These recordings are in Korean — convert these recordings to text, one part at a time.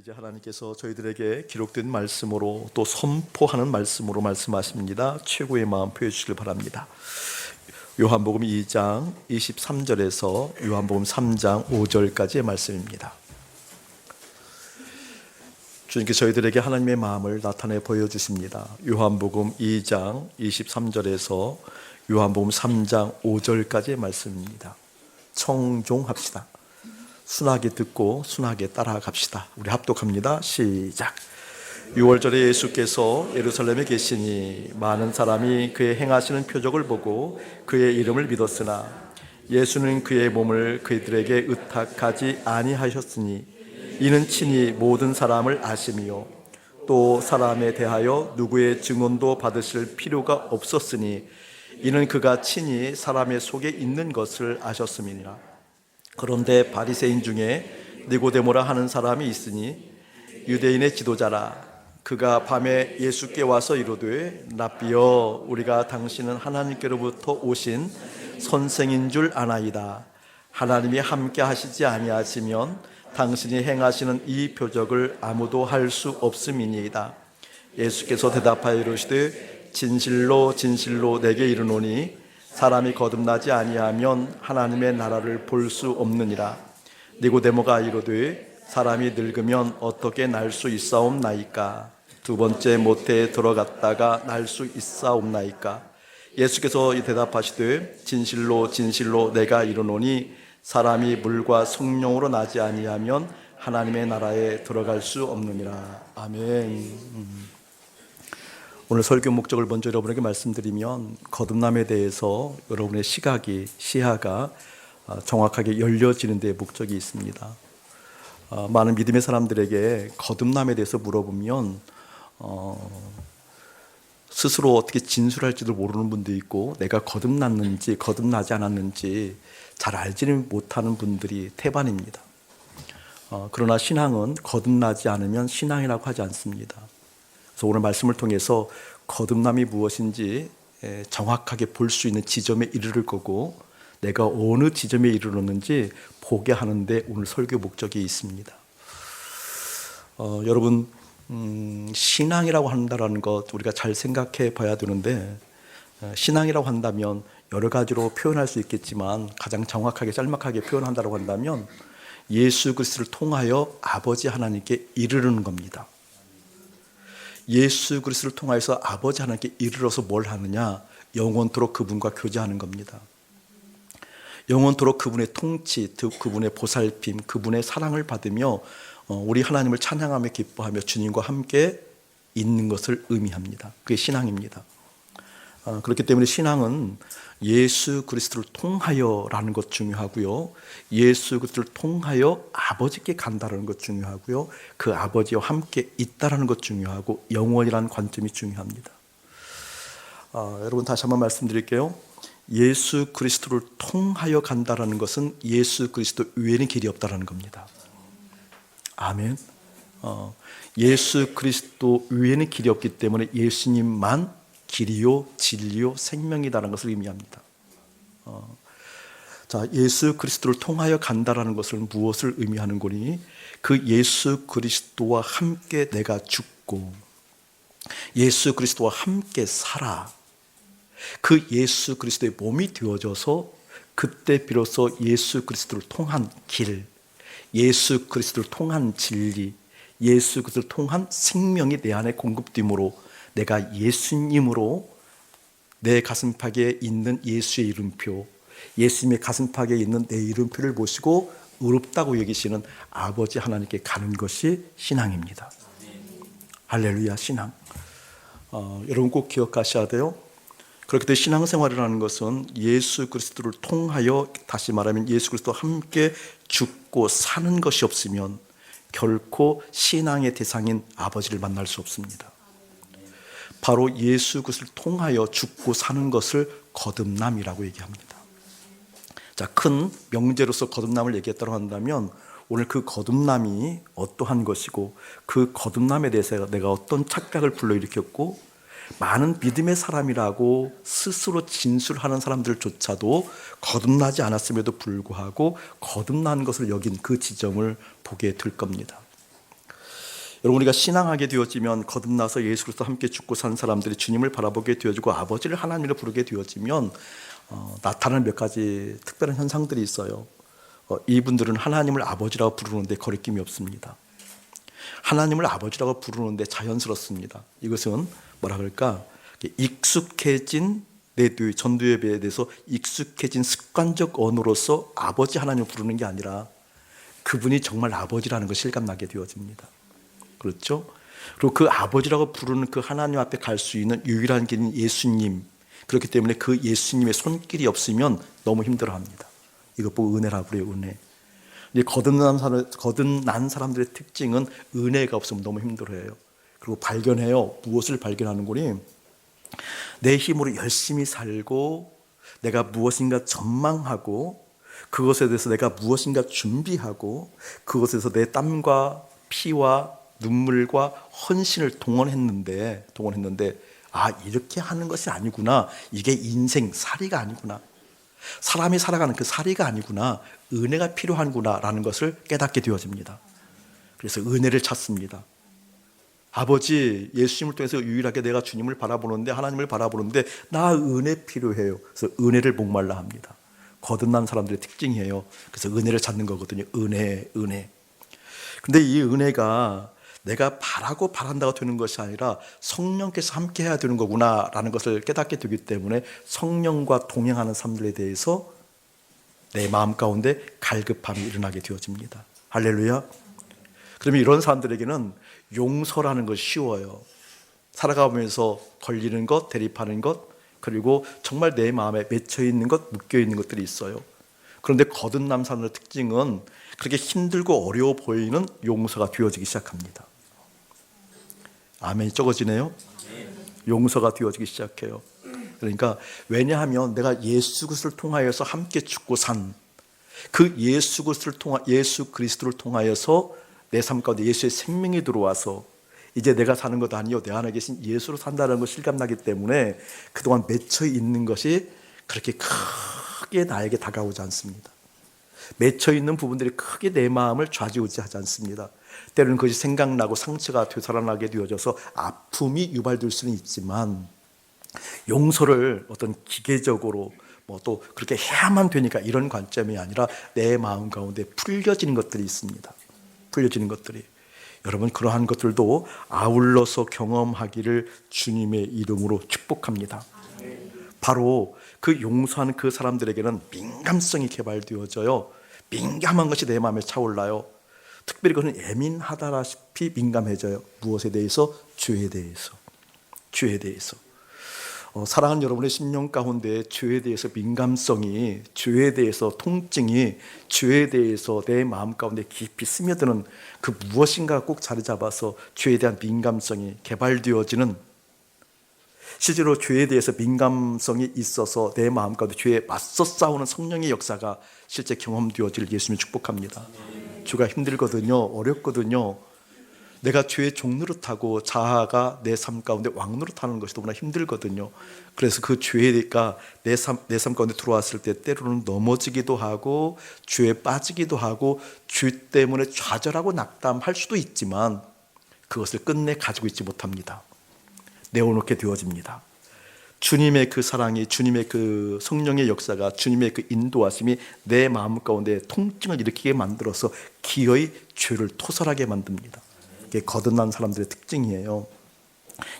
이제 하나님께서 저희들에게 기록된 말씀으로 또 선포하는 말씀으로 말씀하십니다. 최고의 마음 표해 주시길 바랍니다. 요한복음 2장 23절에서 요한복음 3장 5절까지의 말씀입니다. 주님께서 저희들에게 하나님의 마음을 나타내 보여주십니다. 요한복음 2장 23절에서 요한복음 3장 5절까지의 말씀입니다. 청종합시다. 순하게 듣고 순하게 따라갑시다. 우리 합독합니다. 시작. 6월절에 예수께서 예루살렘에 계시니 많은 사람이 그의 행하시는 표적을 보고 그의 이름을 믿었으나 예수는 그의 몸을 그들에게 의탁하지 아니하셨으니 이는 친히 모든 사람을 아심이요 또 사람에 대하여 누구의 증언도 받으실 필요가 없었으니 이는 그가 친히 사람의 속에 있는 것을 아셨음이니라. 그런데 바리새인 중에 니고데모라 하는 사람이 있으니 유대인의 지도자라. 그가 밤에 예수께 와서 이르되 랍비여 우리가 당신은 하나님께로부터 오신 선생인 줄 아나이다. 하나님이 함께 하시지 아니하시면 당신이 행하시는 이 표적을 아무도 할 수 없음이니이다. 예수께서 대답하여 이르시되 진실로 진실로 내게 이르노니 사람이 거듭나지 아니하면 하나님의 나라를 볼 수 없느니라. 니고데모가 이르되 사람이 늙으면 어떻게 날 수 있사옵나이까? 두 번째 모태에 들어갔다가 날 수 있사옵나이까? 예수께서 대답하시되 진실로 진실로 내가 이르노니 사람이 물과 성령으로 나지 아니하면 하나님의 나라에 들어갈 수 없느니라. 아멘. 오늘 설교 목적을 먼저 여러분에게 말씀드리면 거듭남에 대해서 여러분의 시야가 정확하게 열려지는 데 목적이 있습니다. 많은 믿음의 사람들에게 거듭남에 대해서 물어보면 스스로 어떻게 진술할지도 모르는 분도 있고 내가 거듭났는지 거듭나지 않았는지 잘 알지는 못하는 분들이 태반입니다. 그러나 신앙은 거듭나지 않으면 신앙이라고 하지 않습니다. 그래서 오늘 말씀을 통해서 거듭남이 무엇인지 정확하게 볼 수 있는 지점에 이르를 거고 내가 어느 지점에 이르렀는지 보게 하는데 오늘 설교 목적이 있습니다. 여러분 신앙이라고 한다는 것 우리가 잘 생각해 봐야 되는데 신앙이라고 한다면 여러 가지로 표현할 수 있겠지만 가장 정확하게 짤막하게 표현한다고 한다면 예수 그리스도를 통하여 아버지 하나님께 이르는 겁니다. 예수 그리스도를 통하여서 아버지 하나님께 이르러서 뭘 하느냐? 영원토록 그분과 교제하는 겁니다. 영원토록 그분의 통치, 그분의 보살핌, 그분의 사랑을 받으며 우리 하나님을 찬양하며 기뻐하며 주님과 함께 있는 것을 의미합니다. 그게 신앙입니다. 그렇기 때문에 신앙은 예수 그리스도를 통하여라는 것 중요하고요. 예수 그리스도를 통하여 아버지께 간다라는 것 중요하고요. 그 아버지와 함께 있다라는 것 중요하고 영원이라는 관점이 중요합니다. 여러분 다시 한번 말씀드릴게요. 예수 그리스도를 통하여 간다라는 것은 예수 그리스도 외에는 길이 없다라는 겁니다. 아멘. 예수 그리스도 외에는 길이 없기 때문에 예수님만 길이요 진리요 생명이다라는 것을 의미합니다. 자, 예수 그리스도를 통하여 간다라는 것은 무엇을 의미하는 거니? 그 예수 그리스도와 함께 내가 죽고 예수 그리스도와 함께 살아 그 예수 그리스도의 몸이 되어져서 그때 비로소 예수 그리스도를 통한 길, 예수 그리스도를 통한 진리, 예수 그리스도를 통한 생명이 내 안에 공급됨으로 내가 예수님으로 내 가슴팍에 있는 예수의 이름표, 예수님의 가슴팍에 있는 내 이름표를 보시고 의롭다고 여기시는 아버지 하나님께 가는 것이 신앙입니다. 할렐루야, 신앙. 여러분 꼭 기억하셔야 돼요. 그렇기 때문에 신앙생활이라는 것은 예수 그리스도를 통하여, 다시 말하면 예수 그리스도와 함께 죽고 사는 것이 없으면 결코 신앙의 대상인 아버지를 만날 수 없습니다. 바로 예수 그리스도를 통하여 죽고 사는 것을 거듭남이라고 얘기합니다. 자, 큰 명제로서 거듭남을 얘기했다고 한다면 오늘 그 거듭남이 어떠한 것이고 그 거듭남에 대해서 내가 어떤 착각을 불러일으켰고 많은 믿음의 사람이라고 스스로 진술하는 사람들조차도 거듭나지 않았음에도 불구하고 거듭난 것을 여긴 그 지점을 보게 될 겁니다. 여러분, 우리가 신앙하게 되어지면, 거듭나서 예수 그리스도 함께 죽고 산 사람들이 주님을 바라보게 되어지고 아버지를 하나님으로 부르게 되어지면 나타나는 몇 가지 특별한 현상들이 있어요. 이분들은 하나님을 아버지라고 부르는데 거리낌이 없습니다. 하나님을 아버지라고 부르는데 자연스럽습니다. 이것은 뭐라 그럴까? 익숙해진 전도예배에 대해서 익숙해진 습관적 언어로서 아버지 하나님을 부르는 게 아니라 그분이 정말 아버지라는 걸 실감나게 되어집니다. 그렇죠? 그리고 그 아버지라고 부르는 그 하나님 앞에 갈 수 있는 유일한 길인 예수님, 그렇기 때문에 그 예수님의 손길이 없으면 너무 힘들어합니다. 이것 보고 은혜라고 그래요. 은혜. 이제 거듭난 사람들의 특징은 은혜가 없으면 너무 힘들어해요. 그리고 발견해요. 무엇을 발견하는 거니? 내 힘으로 열심히 살고 내가 무엇인가 전망하고 그것에 대해서 내가 무엇인가 준비하고 그것에서 내 땀과 피와 눈물과 헌신을 동원했는데 이렇게 하는 것이 아니구나. 이게 인생 살이가 아니구나. 사람이 살아가는 그 살이가 아니구나. 은혜가 필요하구나 라는 것을 깨닫게 되어집니다. 그래서 은혜를 찾습니다. 아버지, 예수님을 통해서 유일하게 내가 주님을 바라보는데, 하나님을 바라보는데 나 은혜 필요해요. 그래서 은혜를 목말라 합니다. 거듭난 사람들의 특징이에요. 그래서 은혜를 찾는 거거든요. 은혜. 근데 이 은혜가 내가 바란다고 되는 것이 아니라 성령께서 함께 해야 되는 거구나라는 것을 깨닫게 되기 때문에 성령과 동행하는 삶들에 대해서 내 마음 가운데 갈급함이 일어나게 되어집니다. 할렐루야. 그러면 이런 사람들에게는 용서라는 것이 쉬워요. 살아가면서 걸리는 것, 대립하는 것, 그리고 정말 내 마음에 맺혀 있는 것, 묶여 있는 것들이 있어요. 그런데 거듭난 사람의 특징은 그렇게 힘들고 어려워 보이는 용서가 되어지기 시작합니다. 아멘이 적어지네요. 용서가 되어지기 시작해요. 그러니까 왜냐하면 내가 예수 그리스도를 통하여서 함께 죽고 산 그 예수 그리스도를 통하여서 내 삶 가운데 예수의 생명이 들어와서 이제 내가 사는 것 아니요 내 안에 계신 예수로 산다는 것을 실감나기 때문에 그동안 맺혀 있는 것이 그렇게 크게 나에게 다가오지 않습니다. 맺혀 있는 부분들이 크게 내 마음을 좌지우지하지 않습니다. 때로는 그것이 생각나고 상처가 되살아나게 되어져서 아픔이 유발될 수는 있지만 용서를 어떤 기계적으로 또 그렇게 해야만 되니까 이런 관점이 아니라 내 마음 가운데 풀려지는 것들이 있습니다. 풀려지는 것들이. 여러분, 그러한 것들도 아울러서 경험하기를 주님의 이름으로 축복합니다. 바로 그 용서하는 그 사람들에게는 민감성이 개발되어져요. 민감한 것이 내 마음에 차올라요. 특별히 그것은 예민하다라시피 민감해져요. 무엇에 대해서? 죄에 대해서. 사랑하는 여러분의 심령 가운데 죄에 대해서 민감성이, 죄에 대해서 통증이, 죄에 대해서 내 마음 가운데 깊이 스며드는 그 무엇인가 꼭 자리 잡아서 죄에 대한 민감성이 개발되어지는, 실제로 죄에 대해서 민감성이 있어서 내 마음 가운데 죄에 맞서 싸우는 성령의 역사가 실제 경험되어질 예수님을 축복합니다. 죄가 힘들거든요. 어렵거든요. 내가 죄의 종노릇하고 자아가 내 삶 가운데 왕노릇하는 것이 너무나 힘들거든요. 그래서 그 죄가 내 삶 가운데 들어왔을 때 때로는 넘어지기도 하고 죄에 빠지기도 하고 죄 때문에 좌절하고 낙담할 수도 있지만 그것을 끝내 가지고 있지 못합니다. 내어놓게 되어집니다. 주님의 그 사랑이, 주님의 그 성령의 역사가, 주님의 그 인도하심이 내 마음 가운데 통증을 일으키게 만들어서 기어이 죄를 토설하게 만듭니다. 이게 거듭난 사람들의 특징이에요.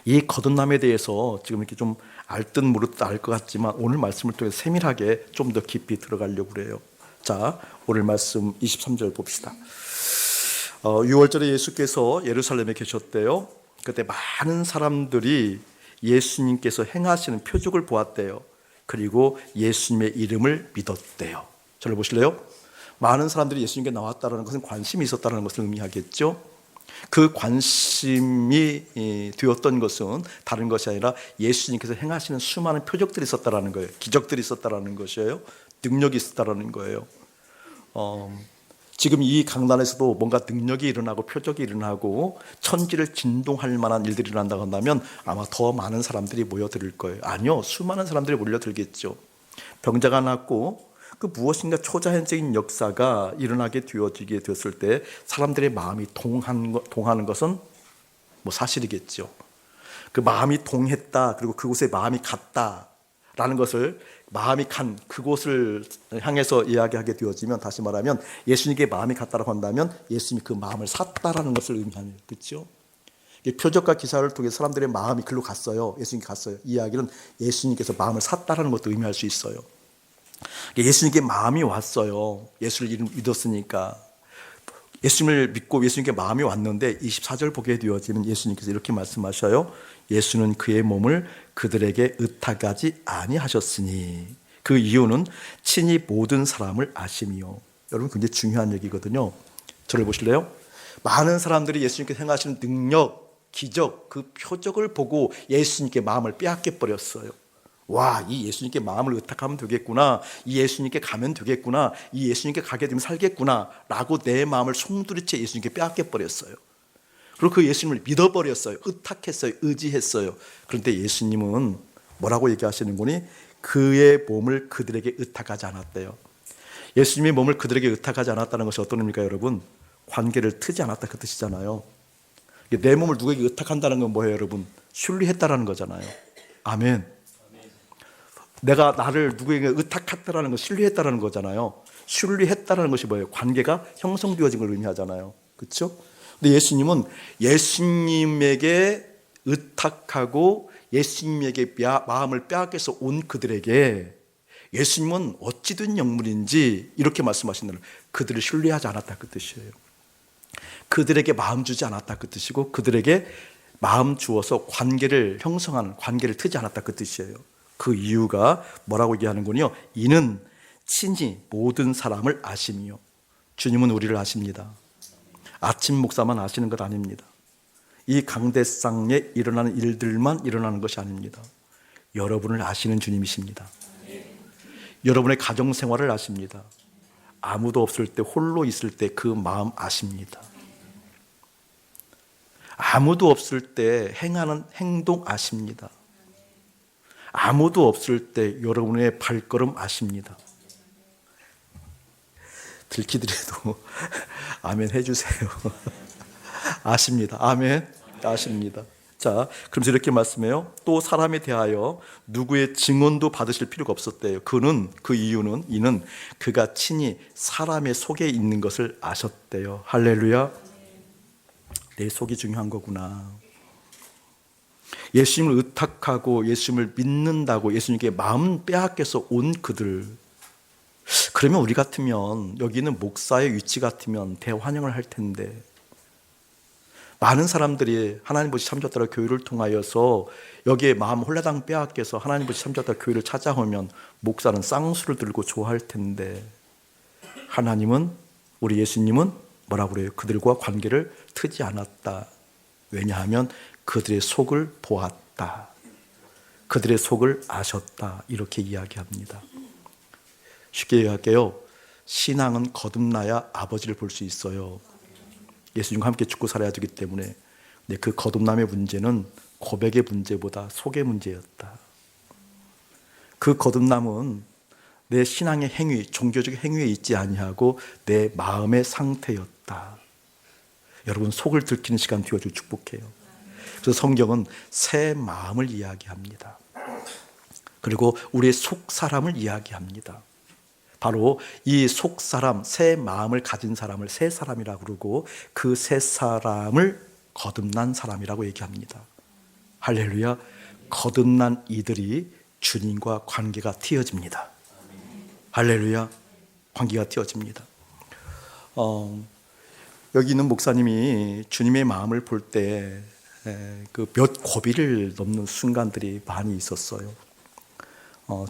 이 거듭남에 대해서 지금 이렇게 좀 알듯 모르듯 알 것 같지만 오늘 말씀을 통해 세밀하게 좀 더 깊이 들어가려고 그래요. 자, 오늘 말씀 23절 봅시다. 6월절에 예수께서 예루살렘에 계셨대요. 그때 많은 사람들이 예수님께서 행하시는 표적을 보았대요. 그리고 예수님의 이름을 믿었대요. 저를 보실래요? 많은 사람들이 예수님께 나왔다는 것은 관심이 있었다는 것을 의미하겠죠. 그 관심이 되었던 것은 다른 것이 아니라 예수님께서 행하시는 수많은 표적들이 있었다는 거예요. 기적들이 있었다는 것이에요. 능력이 있었다는 거예요. 지금 이 강단에서도 뭔가 능력이 일어나고 표적이 일어나고 천지를 진동할 만한 일들이 일어난다고 한다면 아마 더 많은 사람들이 모여들 거예요. 아니요, 수많은 사람들이 몰려들겠죠. 병자가 낫고 그 무엇인가 초자연적인 역사가 일어나게 되어지게 되었을 때 사람들의 마음이 동하는 것은 뭐 사실이겠죠. 그 마음이 동했다, 그리고 그곳에 마음이 갔다라는 것을, 마음이 간 그곳을 향해서 이야기하게 되어지면, 다시 말하면 예수님께 마음이 갔다라고 한다면 예수님이 그 마음을 샀다라는 것을 의미하는, 그렇죠? 표적과 기사를 통해 사람들의 마음이 글로 갔어요. 예수님께 갔어요. 이 이야기는 예수님께서 마음을 샀다라는 것도 의미할 수 있어요. 예수님께 마음이 왔어요. 예수를 믿었으니까. 예수님을 믿고 예수님께 마음이 왔는데 24절 보게 되어지면 예수님께서 이렇게 말씀하셔요. 예수는 그의 몸을 그들에게 의탁하지 아니하셨으니 그 이유는 친히 모든 사람을 아심이요. 여러분, 굉장히 중요한 얘기거든요. 저를 보실래요? 많은 사람들이 예수님께서 행하시는 능력, 기적, 그 표적을 보고 예수님께 마음을 빼앗겨 버렸어요. 와, 이 예수님께 마음을 의탁하면 되겠구나, 이 예수님께 가면 되겠구나, 이 예수님께 가게 되면 살겠구나 라고 내 마음을 송두리째 예수님께 빼앗겨 버렸어요. 그리고 그 예수님을 믿어버렸어요. 의탁했어요. 의지했어요. 그런데 예수님은 뭐라고 얘기하시는 거니? 그의 몸을 그들에게 의탁하지 않았대요. 예수님의 몸을 그들에게 의탁하지 않았다는 것이 어떤 의미입니까, 여러분? 관계를 트지 않았다, 그 뜻이잖아요. 내 몸을 누구에게 의탁한다는 건 뭐예요, 여러분? 순리했다라는 거잖아요. 아멘. 내가 나를 누구에게 의탁했다라는 건 순리했다라는 거잖아요. 순리했다라는 것이 뭐예요? 관계가 형성되어진 걸 의미하잖아요. 그렇죠? 근데 예수님은 예수님에게 의탁하고 예수님에게 마음을 빼앗겨서 온 그들에게 예수님은 어찌 된 영물인지 이렇게 말씀하신다는, 그들을 신뢰하지 않았다, 그 뜻이에요. 그들에게 마음 주지 않았다, 그 뜻이고, 그들에게 마음 주어서 관계를 형성하는, 관계를 트지 않았다, 그 뜻이에요. 그 이유가 뭐라고 얘기하는 거요? 이는 친히 모든 사람을 아심이요. 주님은 우리를 아십니다. 아침 목사만 아시는 것 아닙니다. 이 강대상에 일어나는 일들만 일어나는 것이 아닙니다. 여러분을 아시는 주님이십니다. 여러분의 가정생활을 아십니다. 아무도 없을 때, 홀로 있을 때 그 마음 아십니다. 아무도 없을 때 행하는 행동 아십니다. 아무도 없을 때 여러분의 발걸음 아십니다. 들키더라도 아멘 해주세요. 아십니다. 아멘. 아십니다. 자, 그러면서 이렇게 말씀해요. 또 사람에 대하여 누구의 증언도 받으실 필요가 없었대요. 그 이유는 이는 그가 친히 사람의 속에 있는 것을 아셨대요. 할렐루야. 내 속이 중요한 거구나. 예수님을 의탁하고 예수님을 믿는다고 예수님께 마음 빼앗겨서 온 그들, 그러면 우리 같으면, 여기 있는 목사의 위치 같으면 대환영을 할 텐데, 많은 사람들이 하나님 보시 참졌다라 교회를 통하여서 여기에 마음 홀라당 빼앗겨서 하나님 보시 참졌다 교회를 찾아오면 목사는 쌍수를 들고 좋아할 텐데, 하나님은, 우리 예수님은 뭐라고 그래요? 그들과 관계를 트지 않았다. 왜냐하면 그들의 속을 보았다. 그들의 속을 아셨다. 이렇게 이야기합니다. 쉽게 얘기할게요. 신앙은 거듭나야 아버지를 볼 수 있어요. 예수님과 함께 죽고 살아야 되기 때문에. 근데 그 거듭남의 문제는 고백의 문제보다 속의 문제였다. 그 거듭남은 내 신앙의 행위, 종교적 행위에 있지 아니하고 내 마음의 상태였다. 여러분, 속을 들키는 시간 되어주고 축복해요. 그래서 성경은 새 마음을 이야기합니다. 그리고 우리의 속 사람을 이야기합니다. 바로 이 속 사람, 새 마음을 가진 사람을 새 사람이라고 그러고, 그 새 사람을 거듭난 사람이라고 얘기합니다. 할렐루야. 거듭난 이들이 주님과 관계가 튀어집니다. 할렐루야. 관계가 튀어집니다. 여기 있는 목사님이 주님의 마음을 볼 때 그 몇 고비를 넘는 순간들이 많이 있었어요.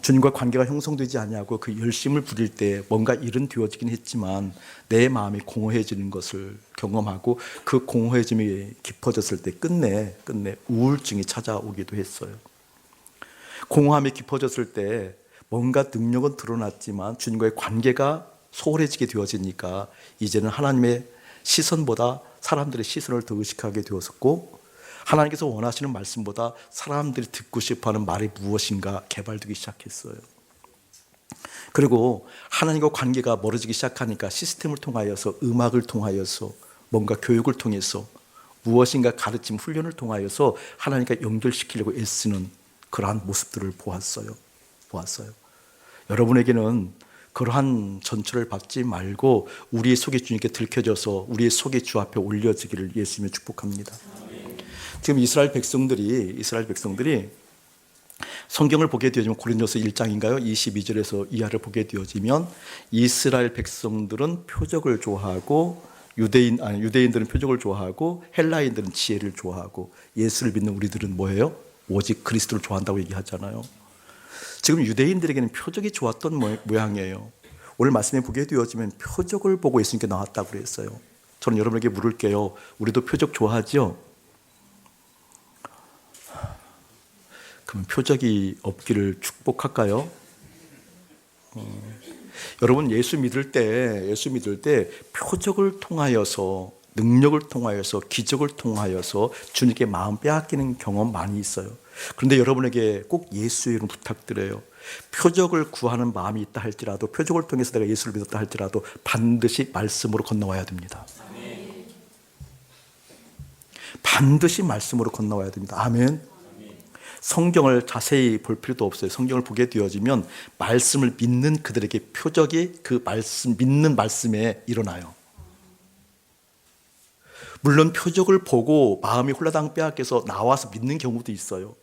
주님과 관계가 형성되지 않냐고 그 열심을 부릴 때 뭔가 일은 되어지긴 했지만 내 마음이 공허해지는 것을 경험하고, 그 공허해짐이 깊어졌을 때 끝내 우울증이 찾아오기도 했어요. 공허함이 깊어졌을 때 뭔가 능력은 드러났지만 주님과의 관계가 소홀해지게 되어지니까 이제는 하나님의 시선보다 사람들의 시선을 더 의식하게 되었었고, 하나님께서 원하시는 말씀보다 사람들이 듣고 싶어하는 말이 무엇인가 개발되기 시작했어요. 그리고 하나님과 관계가 멀어지기 시작하니까 시스템을 통하여서, 음악을 통하여서, 뭔가 교육을 통해서, 무엇인가 가르침, 훈련을 통하여서 하나님과 연결시키려고 애쓰는 그러한 모습들을 보았어요. 여러분에게는 그러한 전철을 받지 말고 우리의 속이 주님께 들켜져서 우리의 속이 주 앞에 올려지기를 예수님의 축복합니다. 지금 이스라엘 백성들이 성경을 보게 되어지면, 고린도서 1장인가요? 22절에서 이하를 보게 되어지면 이스라엘 백성들은 표적을 좋아하고 유대인들은 표적을 좋아하고 헬라인들은 지혜를 좋아하고 예수를 믿는 우리들은 뭐예요? 오직 그리스도를 좋아한다고 얘기하잖아요. 지금 유대인들에게는 표적이 좋았던 모양이에요. 오늘 말씀에 보게 되어지면 표적을 보고 예수님께 나왔다고 그랬어요. 저는 여러분에게 물을게요. 우리도 표적 좋아하죠? 그럼 표적이 없기를 축복할까요? 여러분, 예수 믿을 때 표적을 통하여서, 능력을 통하여서, 기적을 통하여서 주님께 마음 빼앗기는 경험 많이 있어요. 그런데 여러분에게 꼭 예수의 이름 부탁드려요. 표적을 구하는 마음이 있다 할지라도, 표적을 통해서 내가 예수를 믿었다 할지라도 반드시 말씀으로 건너와야 됩니다. 반드시 말씀으로 건너와야 됩니다. 아멘. 성경을 자세히 볼 필요도 없어요. 성경을 보게 되어지면 말씀을 믿는 그들에게 표적이 그 말씀, 믿는 말씀에 일어나요. 물론 표적을 보고 마음이 홀라당 빼앗겨서 나와서 믿는 경우도 있어요.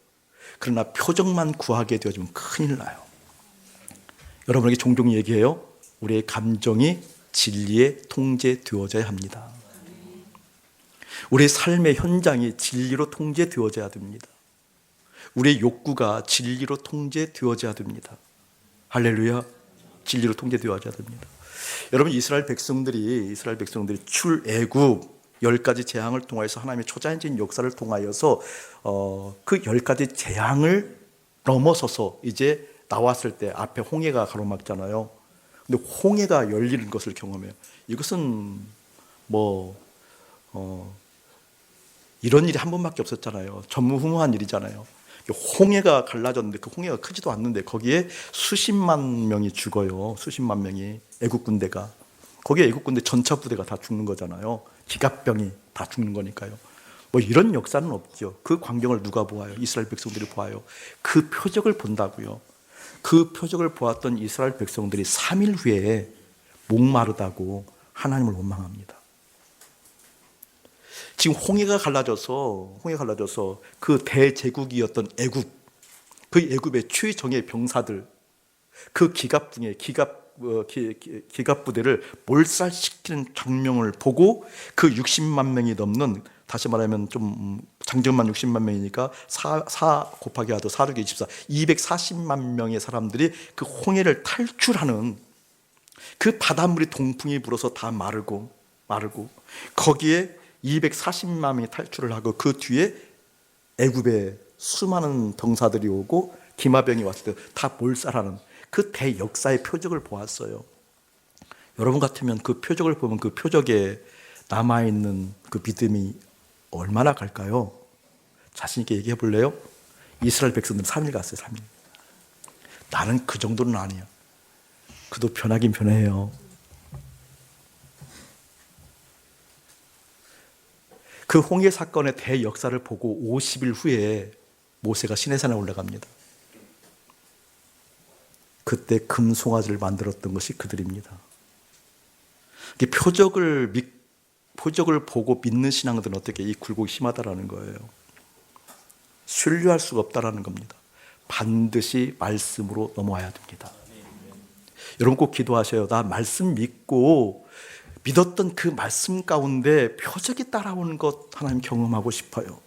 그러나 표적만 구하게 되어지면 큰일 나요. 여러분에게 종종 얘기해요. 우리의 감정이 진리에 통제되어져야 합니다. 우리의 삶의 현장이 진리로 통제되어져야 됩니다. 우리의 욕구가 진리로 통제되어져야 됩니다. 할렐루야. 진리로 통제되어져야 됩니다. 여러분, 이스라엘 백성들이 출애굽 10가지 재앙을 통하여서 하나님의 초자연적인 역사를 통하여서 그 10가지 재앙을 넘어서서 이제 나왔을 때 앞에 홍해가 가로막잖아요. 근데 홍해가 열리는 것을 경험해요. 이것은 이런 일이 한 번밖에 없었잖아요. 전무후무한 일이잖아요. 홍해가 갈라졌는데 그 홍해가 크지도 않는데 거기에 수십만 명이 죽어요. 수십만 명이, 애국 군대가. 거기에 애국 군대 전차 부대가 다 죽는 거잖아요. 기갑병이 다 죽는 거니까요. 이런 역사는 없죠. 그 광경을 누가 보아요? 이스라엘 백성들이 보아요. 그 표적을 본다고요. 그 표적을 보았던 이스라엘 백성들이 3일 후에 목마르다고 하나님을 원망합니다. 지금 홍해가 갈라져서 그 대제국이었던 애굽, 그 애굽의 최정예 병사들, 그 기갑 부대를 몰살시키는 장면을 보고 그 60만 명이 넘는, 다시 말하면 좀 장정만 60만 명이니까 4 곱하기 하도 4, 6, 24, 240만 명의 사람들이 그 홍해를 탈출하는, 그 바닷물이 동풍이 불어서 다 마르고 거기에 240만 명이 탈출을 하고 그 뒤에 애굽의 수많은 병사들이 오고 기마병이 왔을 때 다 몰살하는 그 대역사의 표적을 보았어요. 여러분 같으면 그 표적을 보면 그 표적에 남아있는 그 믿음이 얼마나 갈까요? 자신 있게 얘기해 볼래요? 이스라엘 백성들은 3일 갔어요. 3일. 나는 그 정도는 아니야. 그도 변하긴 변해요. 그 홍해 사건의 대역사를 보고 50일 후에 모세가 시내산에 올라갑니다. 그때 금송아지를 만들었던 것이 그들입니다. 표적을 보고 믿는 신앙들은 어떻게 이 굴곡이 심하다라는 거예요. 신뢰할 수가 없다라는 겁니다. 반드시 말씀으로 넘어와야 됩니다. 여러분 꼭 기도하셔요. 나 말씀 믿고 믿었던 그 말씀 가운데 표적이 따라오는 것 하나님 경험하고 싶어요.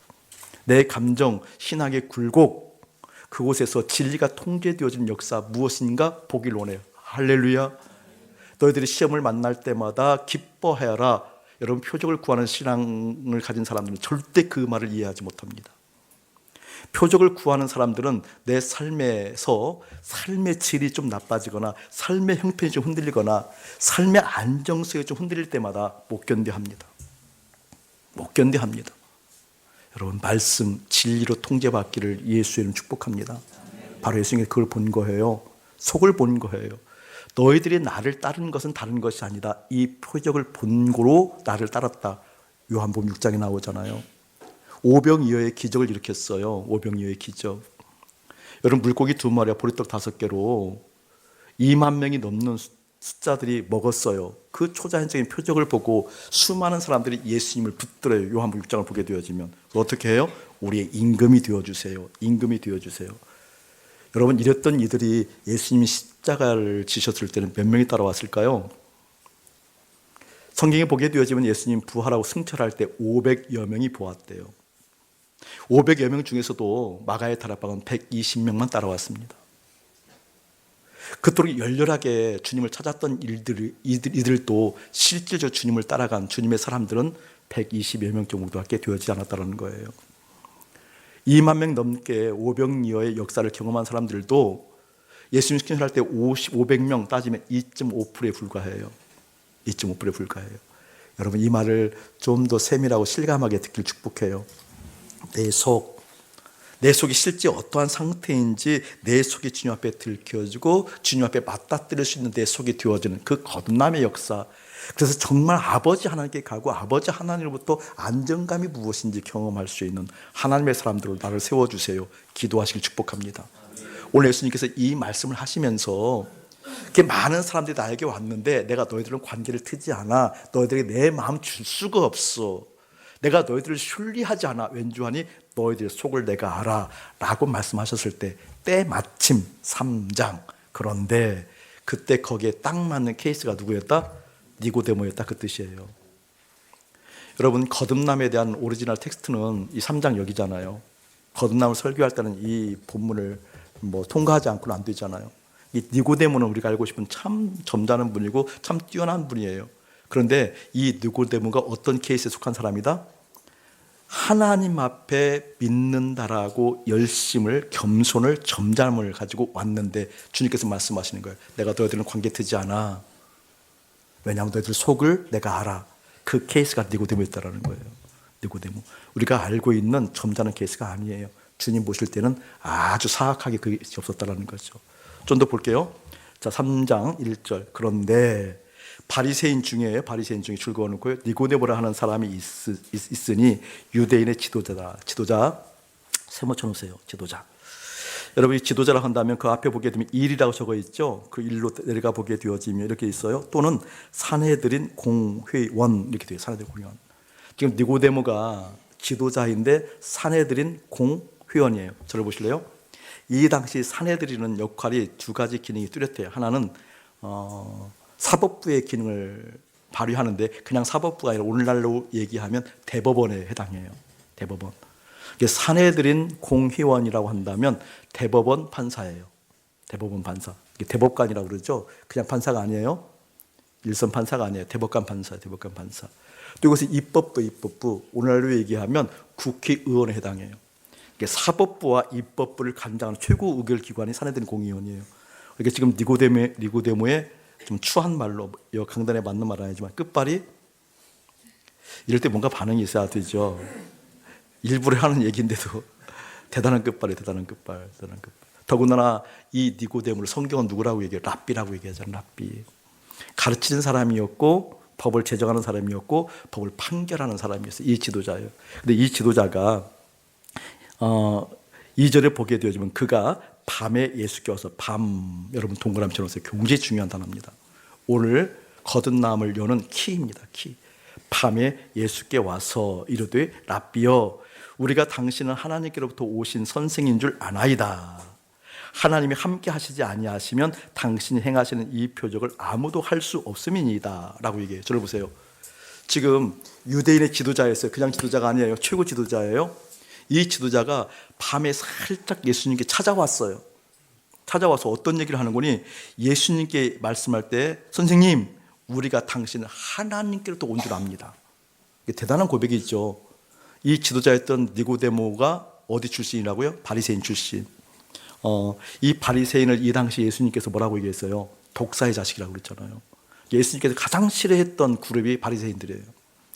내 감정, 신학의 굴곡, 그곳에서 진리가 통제되어진 역사 무엇인가 보길 원해요. 할렐루야. 너희들이 시험을 만날 때마다 기뻐하여라. 여러분, 표적을 구하는 신앙을 가진 사람들은 절대 그 말을 이해하지 못합니다. 표적을 구하는 사람들은 내 삶에서 삶의 질이 좀 나빠지거나 삶의 형편이 좀 흔들리거나 삶의 안정성이 좀 흔들릴 때마다 못 견뎌합니다. 여러분, 말씀, 진리로 통제받기를 예수의 이름 축복합니다. 바로 예수님이 그걸 본 거예요. 속을 본 거예요. 너희들이 나를 따르는 것은 다른 것이 아니다. 이 표적을 본고로 나를 따랐다. 요한복음 6장에 나오잖아요. 오병이어의 기적을 일으켰어요. 오병이어의 기적. 여러분, 물고기 2마리와 보리떡 5개로 2만 명이 넘는 숫자들이 먹었어요. 그 초자연적인 표적을 보고 수많은 사람들이 예수님을 붙들어요. 요한복음 6장을 보게 되어지면 어떻게 해요? 우리의 임금이 되어주세요. 임금이 되어주세요. 여러분, 이랬던 이들이 예수님이 십자가를 지셨을 때는 몇 명이 따라왔을까요? 성경에 보게 되어지면 예수님 부활하고 승천할 때 500여 명이 보았대요. 500여 명 중에서도 마가의 다락방은 120명만 따라왔습니다. 그토록 열렬하게 주님을 찾았던 이들도 실질적으로 주님을 따라간 주님의 사람들은 120여 명 정도밖에 되어지지 않았다는 거예요. 2만 명 넘게 오병이어의 역사를 경험한 사람들도 예수님 승천할 때 500명 따지면 2.5%에 불과해요. 2.5%에 불과해요. 여러분, 이 말을 좀 더 세밀하고 실감하게 듣길 축복해요. 내 속이 실제 어떠한 상태인지 내 속이 주님 앞에 들켜지고 주님 앞에 맞닥뜨릴 수 있는 내 속이 되어지는 그 거듭남의 역사. 그래서 정말 아버지 하나님께 가고 아버지 하나님으로부터 안정감이 무엇인지 경험할 수 있는 하나님의 사람들로 나를 세워주세요. 기도하시길 축복합니다. 오늘 예수님께서 이 말씀을 하시면서 이렇게 많은 사람들이 나에게 왔는데 내가 너희들은 관계를 트지 않아. 너희들에게 내 마음 줄 수가 없어. 내가 너희들을 순리하지 않아. 왠주하니 너희들의 속을 내가 알아 라고 말씀하셨을 때 때마침 3장. 그런데 그때 거기에 딱 맞는 케이스가 누구였다? 니고데모였다, 그 뜻이에요. 여러분, 거듭남에 대한 오리지널 텍스트는 이 3장 여기잖아요. 거듭남을 설교할 때는 이 본문을 통과하지 않고는 안 되잖아요. 이 니고데모는 우리가 알고 싶은 참 점잖은 분이고 참 뛰어난 분이에요. 그런데 이 니고데모가 어떤 케이스에 속한 사람이다? 하나님 앞에 믿는다라고 열심을, 겸손을, 점잖음을 가지고 왔는데 주님께서 말씀하시는 거예요. 내가 너희들은 관계 트지 않아. 왜냐하면 너희들 속을 내가 알아. 그 케이스가 니고데모였다라는 거예요. 니고데모. 우리가 알고 있는 점잖은 케이스가 아니에요. 주님 보실 때는 아주 사악하게 그게 없었다라는 거죠. 좀 더 볼게요. 자, 3장 1절. 그런데 바리새인 중에 줄거워 놓고 니고데모라 하는 사람이 있으니 유대인의 지도자다. 지도자 세모 쳐놓으세요. 지도자. 여러분, 이 지도자라고 한다면 그 앞에 보게 되면 일이라고 적어 있죠. 그 일로 내려가 보게 되어지면 이렇게 있어요. 또는 사내들인 공회원 이렇게 돼요. 사내들인 공회원. 지금 니고데모가 지도자인데 사내들인 공회원이에요. 저를 보실래요? 이 당시 사내들이는 역할이 두 가지 기능이 뚜렷해요. 하나는 사법부의 기능을 발휘하는데 그냥 사법부가 아니라 오늘날로 얘기하면 대법원에 해당해요. 대법원. 사내들인 공회원이라고 한다면 대법원 판사예요. 대법원 판사. 대법관이라고 그러죠. 그냥 판사가 아니에요. 일선 판사가 아니에요. 대법관 판사예요. 대법관 판사. 또 이것은 입법부. 오늘날로 얘기하면 국회의원에 해당해요. 사법부와 입법부를 관장하는 최고 의결기관이 사내들인 공회원이에요. 그러니까 지금 니고데모의 좀 추한 말로 강단에 맞는 말은 아니지만 끝발이 이럴 때 뭔가 반응이 있어야 되죠. 일부러 하는 얘기인데도 대단한 끝발이에요. 대단한 끝발. 더군다나 이 니고데모를 성경은 누구라고 얘기해요? 랍비라고 얘기하잖아요. 랍비. 가르치는 사람이었고 법을 제정하는 사람이었고 법을 판결하는 사람이었어요. 이 지도자예요. 근데 이 지도자가 2절에 보게 되어지면 그가 밤에 예수께 와서 여러분 동그라미 쳐놓으세요. 굉장히 중요한 단어입니다. 오늘 거듭남을 여는 키입니다. 키. 밤에 예수께 와서 이르되 랍비여 우리가 당신은 하나님께로부터 오신 선생인 줄 아나이다. 하나님이 함께 하시지 아니하시면 당신이 행하시는 이 표적을 아무도 할 수 없음이니이다 라고 얘기해요. 저를 보세요. 지금 유대인의 지도자였어요. 그냥 지도자가 아니에요. 최고 지도자예요. 이 지도자가 밤에 살짝 예수님께 찾아왔어요. 찾아와서 어떤 얘기를 하는 거니? 예수님께 말씀할 때 선생님 우리가 당신은 하나님께로부터 온 줄 압니다. 이게 대단한 고백이죠. 이 지도자였던 니고데모가 어디 출신이라고요? 바리새인 출신. 이 바리새인을 이 당시 예수님께서 뭐라고 얘기했어요? 독사의 자식이라고 그랬잖아요. 예수님께서 가장 싫어했던 그룹이 바리새인들이에요.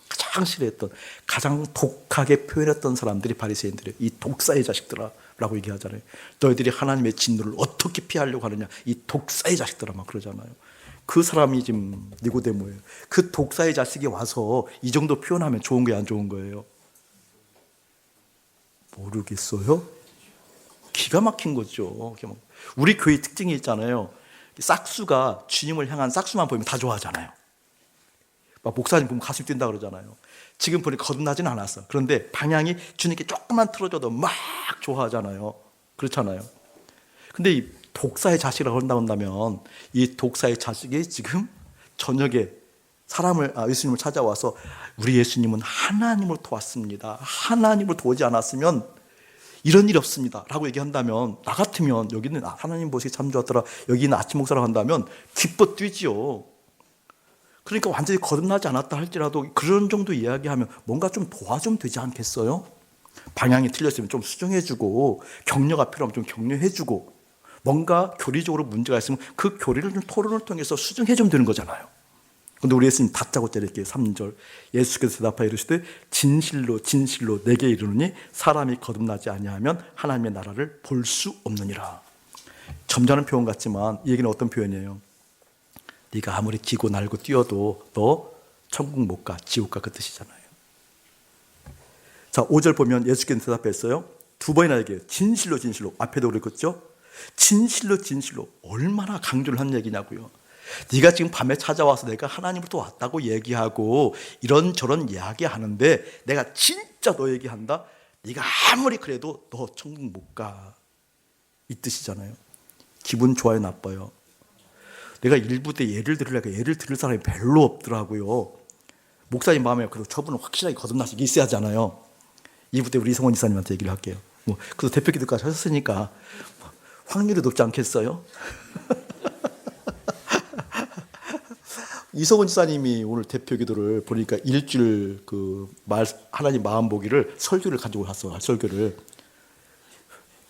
가장 가장 싫어했던, 가장 독하게 표현했던 사람들이 바리새인들이에요. 이 독사의 자식들아 라고 얘기하잖아요. 너희들이 하나님의 진노를 어떻게 피하려고 하느냐, 이 독사의 자식들아 막 그러잖아요. 그 사람이 지금 니고데모예요. 그 독사의 자식이 와서 이 정도 표현하면 좋은 거예요, 안 좋은 거예요? 모르겠어요? 기가 막힌 거죠. 우리 교회 특징이 있잖아요. 싹수가 주님을 향한 싹수만 보이면 다 좋아하잖아요. 막 목사님 보면 가슴이 뛴다 그러잖아요. 지금 보니까 거듭나지는 않았어. 그런데 방향이 주님께 조금만 틀어줘도 막 좋아하잖아요. 그렇잖아요. 근데 이 독사의 자식이라고 한다면 이 독사의 자식이 지금 저녁에 예수님을 찾아와서 우리 예수님은 하나님을 도왔습니다. 하나님을 도우지 않았으면 이런 일이 없습니다 라고 얘기한다면, 나 같으면 여기는 하나님 보시기 참 좋았더라, 여기는 아침 목사라고 한다면 기뻐 뛰지요. 그러니까 완전히 거듭나지 않았다 할지라도 그런 정도 이야기하면 뭔가 좀 도와주면 되지 않겠어요? 방향이 틀렸으면 좀 수정해주고, 격려가 필요하면 좀 격려해주고, 뭔가 교리적으로 문제가 있으면 그 교리를 좀 토론을 통해서 수정해주면 되는 거잖아요. 근데 우리 예수님 다짜고짜 이렇게 3절 예수께서 대답하여 이르시되 진실로 진실로 내게 이르노니 사람이 거듭나지 아니하면 하나님의 나라를 볼 수 없느니라. 점잖은 표현 같지만 이 얘기는 어떤 표현이에요? 네가 아무리 기고 날고 뛰어도 너 천국 못 가, 지옥 가, 그 뜻이잖아요. 자, 5절 보면 예수께서 대답했어요. 2번이나 얘기해요. 진실로 진실로. 앞에도 그랬죠? 진실로 진실로. 얼마나 강조를 한 얘기냐고요. 네가 지금 밤에 찾아와서 내가 하나님부터 왔다고 얘기하고 이런저런 이야기하는데 내가 진짜 너 얘기한다? 네가 아무리 그래도 너 천국 못 가, 이 뜻이잖아요. 기분 좋아요, 나빠요? 내가 1부 때 예를 들으려니까 예를 들을 사람이 별로 없더라고요. 목사님 마음에 그래도 저분은 확실하게 거듭나시기 있어야 하잖아요. 2부 때 우리 이성원 지사님한테 얘기를 할게요. 그래서 대표 기도까지 하셨으니까 확률이 높지 않겠어요? 이성원 지사님이 오늘 대표 기도를 보니까 일주일 하나님 마음 보기를 설교를 가지고 왔어요. 설교를.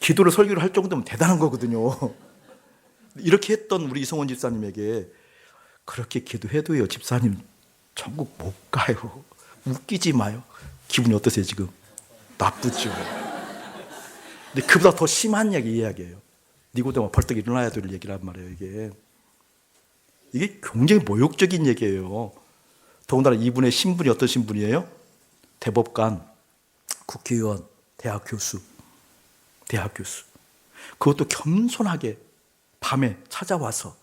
설교를 할 정도면 대단한 거거든요. 이렇게 했던 우리 이성원 집사님에게 그렇게 기도해도요, 집사님 천국 못 가요. 웃기지 마요. 기분이 어떠세요 지금? 나쁘죠. 근데 그보다 더 심한 이야기예요. 니고데모가 벌떡 일어나야 될 얘기란 말이에요. 이게 굉장히 모욕적인 얘기예요. 더군다나 이분의 신분이 어떤 신분이에요? 대법관, 국회의원, 대학 교수. 그것도 겸손하게 밤에 찾아와서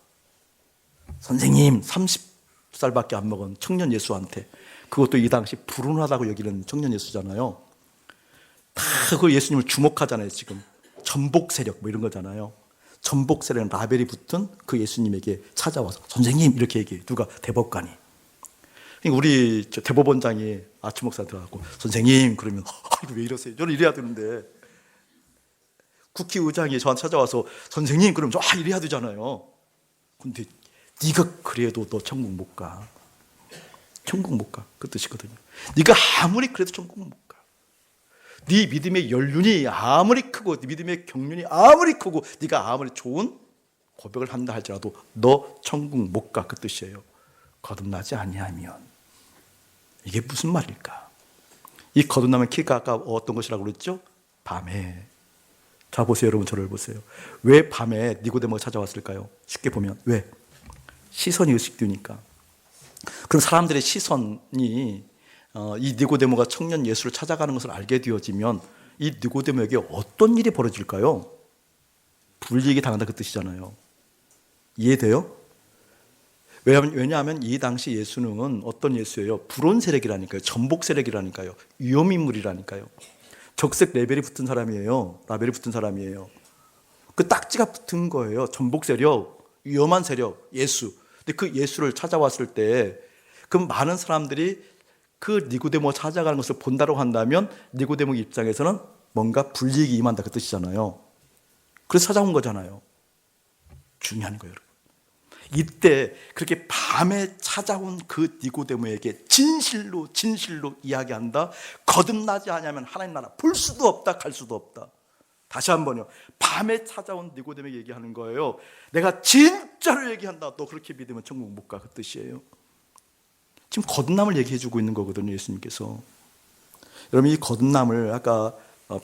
선생님, 30살밖에 안 먹은 청년 예수한테, 그것도 이 당시 불운하다고 여기는 청년 예수잖아요. 다 그 예수님을 주목하잖아요. 지금 전복 세력 이런 거잖아요. 전복 세력은 라벨이 붙은 그 예수님에게 찾아와서 선생님 이렇게 얘기해요. 누가? 대법관이. 우리 대법원장이 아침 목사 들어가고 선생님 그러면 왜 이러세요? 저는 이래야 되는데, 국회의장이 저한테 찾아와서 선생님 그러면 이래야 되잖아요. 근데 네가 그래도 너 천국 못 가. 천국 못 가. 그 뜻이거든요. 네가 아무리 그래도 천국 못 가. 네 믿음의 연륜이 아무리 크고 네 믿음의 경륜이 아무리 크고 네가 아무리 좋은 고백을 한다 할지라도 너 천국 못 가, 그 뜻이에요. 거듭나지 아니하면. 이게 무슨 말일까? 이 거듭나면 키가 아까 어떤 것이라고 그랬죠? 밤에. 자 보세요, 여러분 저를 보세요. 왜 밤에 니고데모가 찾아왔을까요? 쉽게 보면 왜? 시선이 의식되니까. 그럼 사람들의 시선이 이 니고데모가 청년 예수를 찾아가는 것을 알게 되어지면 이 니고데모에게 어떤 일이 벌어질까요? 불이익이 당한다, 그 뜻이잖아요. 이해돼요? 왜냐하면 이 당시 예수는 어떤 예수예요? 불온 세력이라니까요. 전복 세력이라니까요. 위험인물이라니까요. 적색 라벨이 붙은 사람이에요. 그 딱지가 붙은 거예요. 전복 세력, 위험한 세력, 예수. 근데 그 예수를 찾아왔을 때 그 많은 사람들이 그 니고데모 찾아가는 것을 본다고 한다면 니고데모 입장에서는 뭔가 불이익이 임한다, 그 뜻이잖아요. 그래서 찾아온 거잖아요. 중요한 거예요, 여러분. 이때 그렇게 밤에 찾아온 그 니고데모에게 진실로 이야기한다. 거듭나지 않으면 하나님 나라 볼 수도 없다, 갈 수도 없다. 다시 한번요. 밤에 찾아온 니고데모에게 얘기하는 거예요. 내가 진짜로 얘기한다. 너 그렇게 믿으면 천국 못 가, 그 뜻이에요. 지금 거듭남을 얘기해 주고 있는 거거든요, 예수님께서. 여러분, 이 거듭남을 아까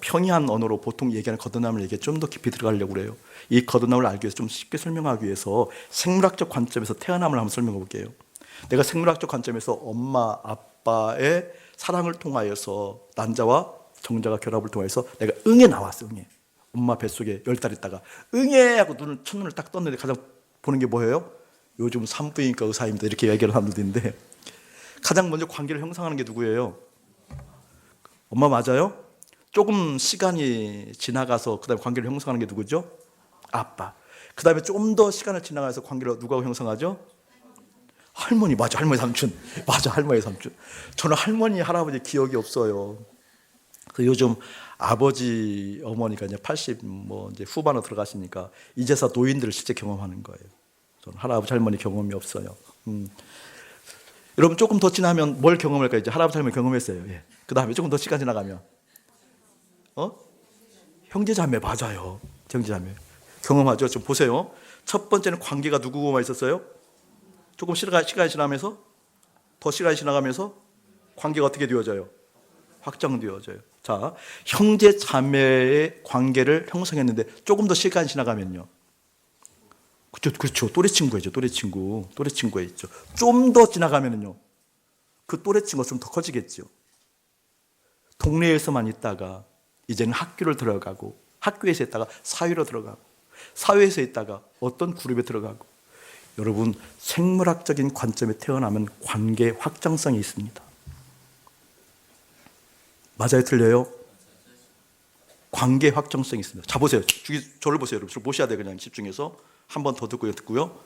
평이한 언어로 보통 얘기하는 거듭남을 얘기해 좀 더 깊이 들어가려고 그래요. 이 거듭남을 알기 위해서 좀 쉽게 설명하기 위해서 생물학적 관점에서 태어남을 한번 설명해 볼게요. 내가 생물학적 관점에서 엄마, 아빠의 사랑을 통하여서 난자와 정자가 결합을 통해서 내가 응에 나왔어. 응에. 엄마 뱃속에 10달 있다가 응애 하고 첫눈을 딱 떴는데 가장 보는 게 뭐예요? 요즘 산부인과 의사입니다. 이렇게 얘기를 하는 분인데 가장 먼저 관계를 형성하는 게 누구예요? 엄마 맞아요? 조금 시간이 지나가서 그 다음에 관계를 형성하는 게 누구죠? 아빠. 그 다음에 좀 더 시간을 지나가서 관계를 누가 형성하죠? 할머니. 맞아, 할머니 삼촌. 맞아, 할머니 삼촌. 저는 할머니 할아버지 기억이 없어요. 그래서 요즘 아버지 어머니가 이제 80 이제 후반으로 들어가시니까 이제서 노인들을 실제 경험하는 거예요. 저는 할아버지 할머니 경험이 없어요. 여러분 조금 더 지나면 뭘 경험할까요? 이제 할아버지 할머니 경험했어요. 예. 그 다음에 조금 더 시간 지나가면 형제자매. 맞아요. 형제자매 경험하죠. 좀 보세요. 첫 번째는 관계가 누구고만 있었어요? 조금 시간이 지나면서 더 시간이 지나가면서 관계가 어떻게 되어져요? 확장되어져요. 자, 형제 자매의 관계를 형성했는데 조금 더 시간이 지나가면요. 그렇죠. 또래 친구죠. 또래 친구에 있죠. 좀 더 지나가면은요. 그 또래 친구가 좀 더 커지겠죠. 동네에서만 있다가 이제는 학교를 들어가고, 학교에서 있다가 사회로 들어가고, 사회에서 있다가 어떤 그룹에 들어가고. 여러분, 생물학적인 관점에 태어나면 관계 확장성이 있습니다. 맞아요, 틀려요? 관계 확장성이 있습니다. 자, 보세요. 저를 보세요. 여러분, 저를 보셔야 돼요. 그냥 집중해서. 한 번 더 듣고요.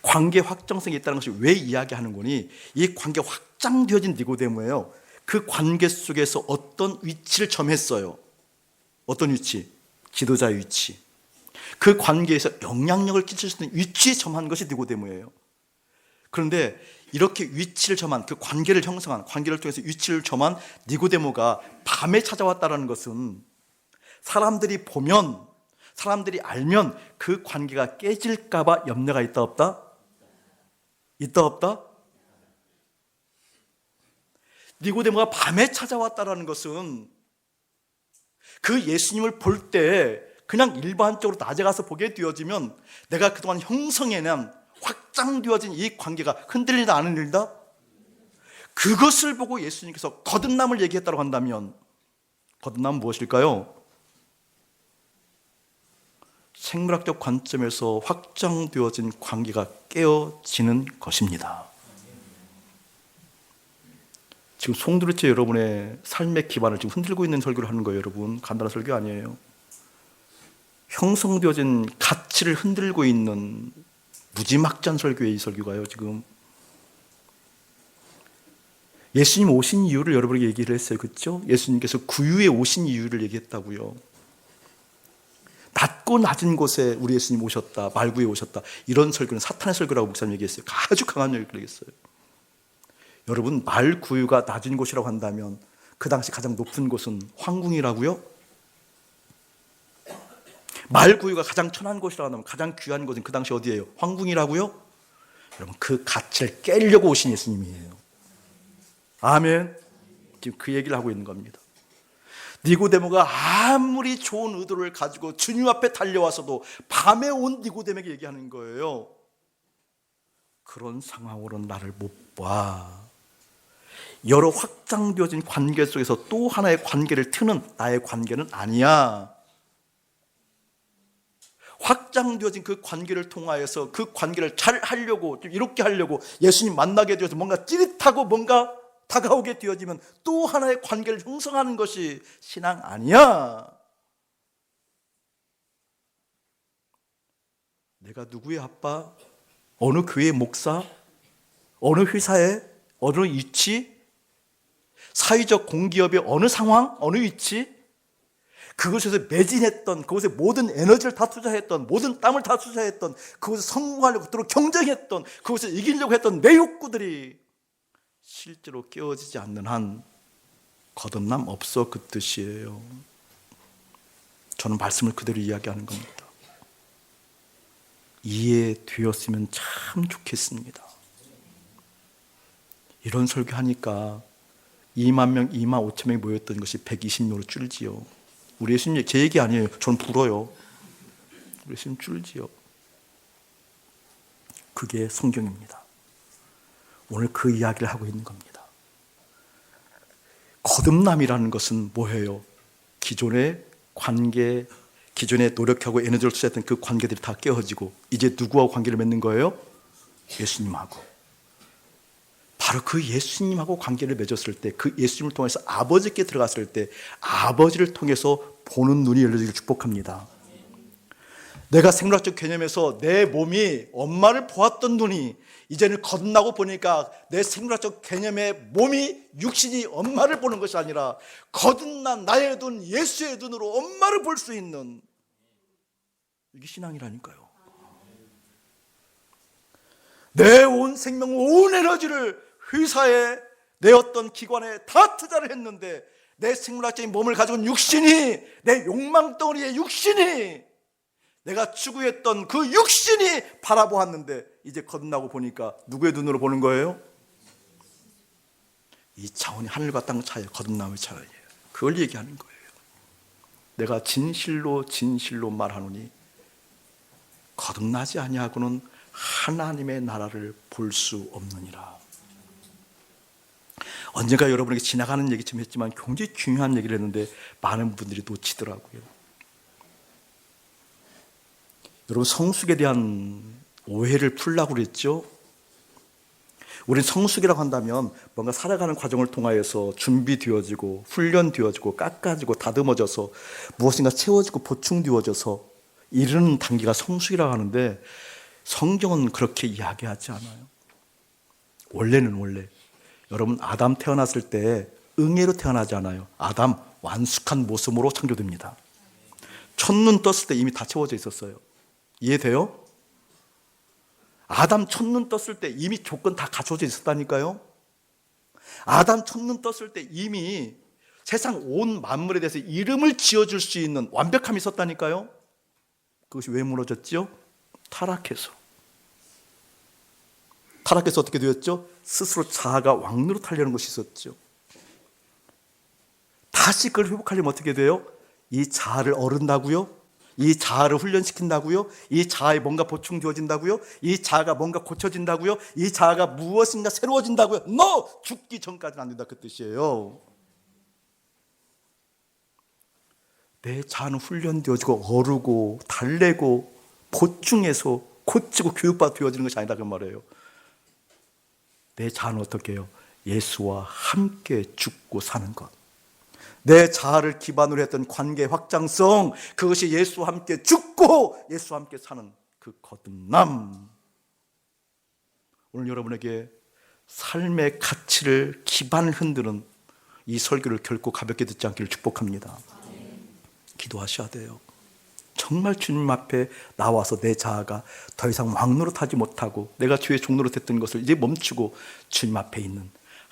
관계 확장성이 있다는 것이 왜 이야기하는 거니? 이 관계 확장되어진 니고데모예요. 그 관계 속에서 어떤 위치를 점했어요. 어떤 위치? 지도자의 위치. 그 관계에서 영향력을 끼칠 수 있는 위치에 점한 것이 니고데모예요. 그런데 이렇게 위치를 점한, 그 관계를 형성한, 관계를 통해서 위치를 점한 니고데모가 밤에 찾아왔다는 것은 사람들이 보면, 사람들이 알면 그 관계가 깨질까 봐 염려가 있다 없다? 있다 없다? 니고데모가 밤에 찾아왔다는 것은 그 예수님을 볼 때 그냥 일반적으로 낮에 가서 보게 되어지면 내가 그동안 형성해낸 확장되어진 이 관계가 흔들리다 안 흔들리다? 그것을 보고 예수님께서 거듭남을 얘기했다고 한다면 거듭남은 무엇일까요? 생물학적 관점에서 확장되어진 관계가 깨어지는 것입니다. 지금 송두리째 여러분의 삶의 기반을 지금 흔들고 있는 설교를 하는 거예요. 여러분, 간단한 설교 아니에요. 형성되어진 가치를 흔들고 있는 무지막지한 설교의 이 설교가요. 지금 예수님 오신 이유를 여러분에게 얘기를 했어요. 그렇죠? 예수님께서 구유에 오신 이유를 얘기했다고요. 낮고 낮은 곳에 우리 예수님 오셨다, 말구에 오셨다. 이런 설교는 사탄의 설교라고 목사님 얘기했어요. 아주 강한 얘기를 했어요. 여러분, 말구유가 낮은 곳이라고 한다면 그 당시 가장 높은 곳은 황궁이라고요? 말구유가 가장 천한 곳이라고 한다면 가장 귀한 곳은 그 당시 어디예요? 황궁이라고요? 여러분, 그 가치를 깨려고 오신 예수님이에요. 아멘. 지금 그 얘기를 하고 있는 겁니다. 니고데모가 아무리 좋은 의도를 가지고 주님 앞에 달려와서도 밤에 온 니고데모에게 얘기하는 거예요. 그런 상황으로는 나를 못 봐. 여러 확장되어진 관계 속에서 또 하나의 관계를 트는 나의 관계는 아니야. 확장되어진 그 관계를 통하여서 그 관계를 잘 하려고, 이렇게 하려고 예수님 만나게 되어서 뭔가 찌릿하고 뭔가 다가오게 되어지면 또 하나의 관계를 형성하는 것이 신앙 아니야. 내가 누구의 아빠? 어느 교회의 목사? 어느 회사에? 어느 위치? 사회적 공기업의 어느 상황? 어느 위치? 그것에서 매진했던, 그것에 모든 에너지를 다 투자했던, 모든 땀을 다 투자했던, 그것에 성공하려고 그토록 경쟁했던, 그것에 이기려고 했던 내 욕구들이 실제로 깨어지지 않는 한 거듭남 없어, 그 뜻이에요. 저는 말씀을 그대로 이야기하는 겁니다. 이해되었으면 참 좋겠습니다. 이런 설교하니까 2만 명, 2만 5천 명이 모였던 것이 120명으로 줄지요. 우리 예수님, 제 얘기 아니에요. 전 불어요. 우리 예수님 줄지요. 그게 성경입니다. 오늘 그 이야기를 하고 있는 겁니다. 거듭남이라는 것은 뭐예요? 기존의 관계, 기존에 노력하고 에너지를 투자했던 그 관계들이 다 깨어지고 이제 누구하고 관계를 맺는 거예요? 예수님하고. 바로 그 예수님하고 관계를 맺었을 때, 그 예수님을 통해서 아버지께 들어갔을 때 아버지를 통해서 보는 눈이 열려지길 축복합니다. 내가 생물학적 개념에서 내 몸이 엄마를 보았던 눈이 이제는 거듭나고 보니까 내 생물학적 개념의 몸이, 육신이 엄마를 보는 것이 아니라 거듭난 나의 눈, 예수의 눈으로 엄마를 볼 수 있는, 이게 신앙이라니까요. 내 온 생명, 온 에너지를 회사에, 내 어떤 기관에 다 투자를 했는데 내 생물학적인 몸을 가지고 있는 육신이, 내 욕망덩어리의 육신이, 내가 추구했던 그 육신이 바라보았는데 이제 거듭나고 보니까 누구의 눈으로 보는 거예요? 이 차원이 하늘과 땅 차이예요. 거듭남의 차이예요. 그걸 얘기하는 거예요. 내가 진실로 진실로 말하노니 거듭나지 아니하고는 하나님의 나라를 볼 수 없느니라. 언젠가 여러분에게 지나가는 얘기쯤 했지만 굉장히 중요한 얘기를 했는데 많은 분들이 놓치더라고요. 여러분, 성숙에 대한 오해를 풀라고 그랬죠? 우린 성숙이라고 한다면 뭔가 살아가는 과정을 통하여서 준비되어지고 훈련되어지고 깎아지고 다듬어져서 무엇인가 채워지고 보충되어져서 이르는 단계가 성숙이라고 하는데 성경은 그렇게 이야기하지 않아요. 원래 여러분, 아담 태어났을 때 응애로 태어나지 않아요. 아담 완숙한 모습으로 창조됩니다. 첫눈 떴을 때 이미 다 채워져 있었어요. 이해돼요? 아담 첫눈 떴을 때 이미 조건 다 갖춰져 있었다니까요. 아담 첫눈 떴을 때 이미 세상 온 만물에 대해서 이름을 지어줄 수 있는 완벽함이 있었다니까요. 그것이 왜 무너졌죠? 타락해서 어떻게 되었죠? 스스로 자아가 왕노릇하려는 것이 있었죠. 다시 그걸 회복하려면 어떻게 돼요? 이 자아를 얻는다고요? 이 자아를 훈련시킨다고요? 이 자아에 뭔가 보충되어진다고요? 이 자아가 뭔가 고쳐진다고요? 이 자아가 무엇인가 새로워진다고요? No! 죽기 전까지는 안 된다, 그 뜻이에요. 내 자아는 훈련되어지고 어르고 달래고 보충해서 고치고 교육받아 되어지는 것이 아니다, 그 말이에요. 내 자아는 어떻게 해요? 예수와 함께 죽고 사는 것. 내 자아를 기반으로 했던 관계 확장성, 그것이 예수와 함께 죽고 예수와 함께 사는 그 거듭남. 오늘 여러분에게 삶의 가치를, 기반을 흔드는 이 설교를 결코 가볍게 듣지 않기를 축복합니다. 기도하셔야 돼요. 정말 주님 앞에 나와서 내 자아가 더 이상 왕노릇하지 못하고 내가 주의 종노릇했던 것을 이제 멈추고 주님 앞에 있는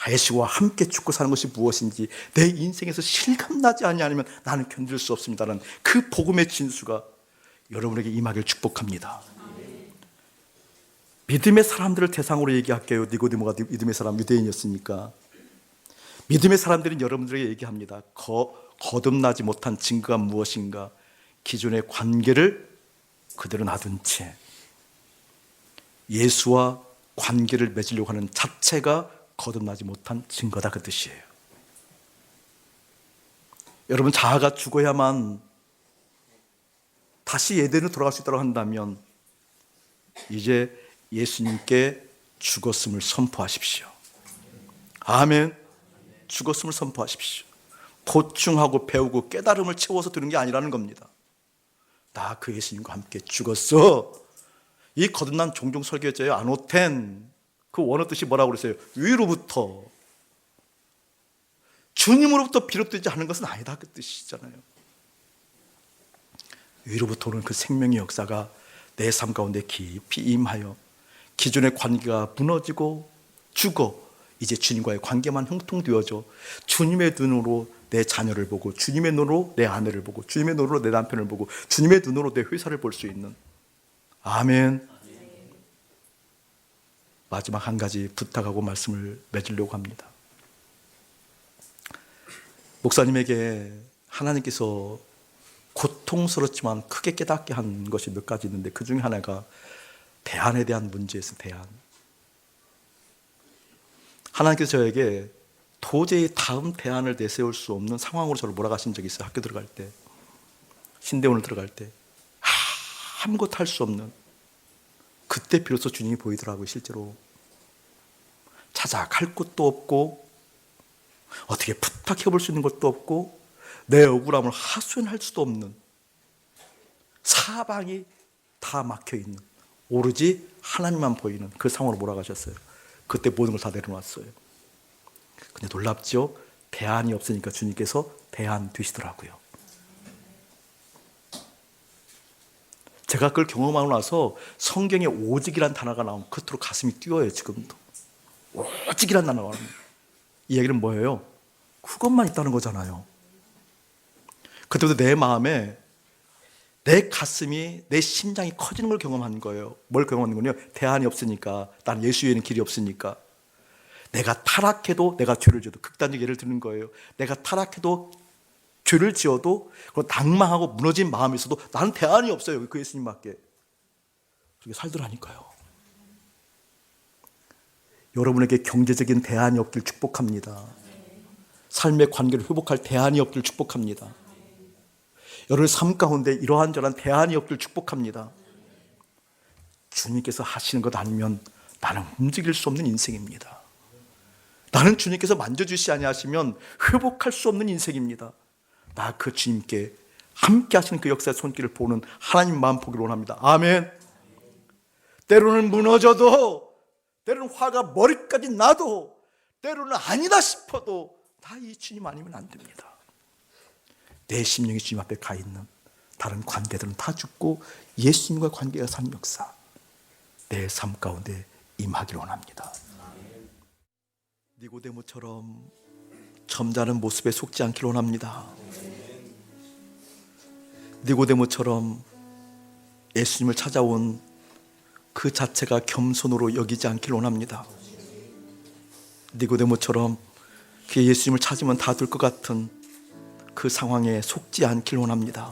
예수와 함께 죽고 사는 것이 무엇인지 내 인생에서 실감나지 않으면 나는 견딜 수 없습니다라는 그 복음의 진수가 여러분에게 임하기를 축복합니다. 믿음의 사람들을 대상으로 얘기할게요. 니고디모가 믿음의 사람, 유대인이었으니까. 믿음의 사람들은 여러분들에게 얘기합니다. 거듭나지 못한 증거가 무엇인가? 기존의 관계를 그대로 놔둔 채 예수와 관계를 맺으려고 하는 자체가 거듭나지 못한 증거다, 그 뜻이에요. 여러분, 자아가 죽어야만 다시 에덴으로 돌아갈 수 있다고 한다면 이제 예수님께 죽었음을 선포하십시오. 아멘. 죽었음을 선포하십시오. 보충하고 배우고 깨달음을 채워서 드는 게 아니라는 겁니다. 나 그 예수님과 함께 죽었어. 이 거듭난 종종 설교했잖아요. 아노텐. 그 원어 뜻이 뭐라고 그랬어요? 위로부터. 주님으로부터 비롯되지 않은 것은 아니다, 그 뜻이잖아요. 위로부터 오는 그 생명의 역사가 내 삶 가운데 깊이 임하여 기존의 관계가 무너지고 죽어 이제 주님과의 관계만 형통되어져 주님의 눈으로 내 자녀를 보고, 주님의 눈으로 내 아내를 보고, 주님의 눈으로 내 남편을 보고, 주님의 눈으로 내 회사를 볼 수 있는. 아멘. 마지막 한 가지 부탁하고 말씀을 맺으려고 합니다. 목사님에게 하나님께서 고통스럽지만 크게 깨닫게 한 것이 몇 가지 있는데, 그 중에 하나가 대안에 대한 문제였어요. 대안. 하나님께서 저에게 도저히 다음 대안을 내세울 수 없는 상황으로 저를 몰아가신 적이 있어요. 학교 들어갈 때, 신대원을 들어갈 때 아무것도 할 수 없는, 그때 비로소 주님이 보이더라고요. 실제로 찾아갈 곳도 없고 어떻게 부탁해 볼 수 있는 것도 없고 내 억울함을 하소연할 수도 없는, 사방이 다 막혀 있는, 오로지 하나님만 보이는 그 상황으로 몰아가셨어요. 그때 모든 걸 다 내려놨어요. 근데 놀랍죠? 대안이 없으니까 주님께서 대안 되시더라고요. 제가 그걸 경험하고 나서 성경에 오직이란 단어가 나오면 그토록 가슴이 뛰어요. 지금도 오직이란 단어가 나옵니다. 이 얘기는 뭐예요? 그것만 있다는 거잖아요. 그때부터 내 마음에, 내 가슴이, 내 심장이 커지는 걸 경험한 거예요. 뭘 경험하는 거냐? 대안이 없으니까, 나는 예수 외에는 길이 없으니까. 내가 타락해도, 내가 죄를 지어도, 극단적 예를 드는 거예요. 내가 타락해도, 죄를 지어도, 낭망하고 무너진 마음이 있어도 나는 대안이 없어요. 그 예수님밖에. 그렇게 살더라니까요. 여러분에게 경제적인 대안이 없길 축복합니다. 삶의 관계를 회복할 대안이 없길 축복합니다. 여러분의 삶 가운데 이러한저러한 대안이 없길 축복합니다. 주님께서 하시는 것 아니면 나는 움직일 수 없는 인생입니다. 나는 주님께서 만져주시 아니하시면 회복할 수 없는 인생입니다. 나 그 주님께 함께 하시는 그 역사의 손길을 보는 하나님 마음 보기를 원합니다. 아멘. 때로는 무너져도, 때로는 화가 머리까지 나도, 때로는 아니다 싶어도 나 이 주님 아니면 안 됩니다. 내 심령이 주님 앞에 가 있는 다른 관계들은 다 죽고 예수님과 관계가 사는 역사, 내 삶 가운데 임하기를 원합니다. 니고데모처럼 점잖은 모습에 속지 않기를 원합니다. 니고데모처럼 예수님을 찾아온 그 자체가 겸손으로 여기지 않기를 원합니다. 니고데모처럼 그 예수님을 찾으면 다 될 것 같은 그 상황에 속지 않기를 원합니다.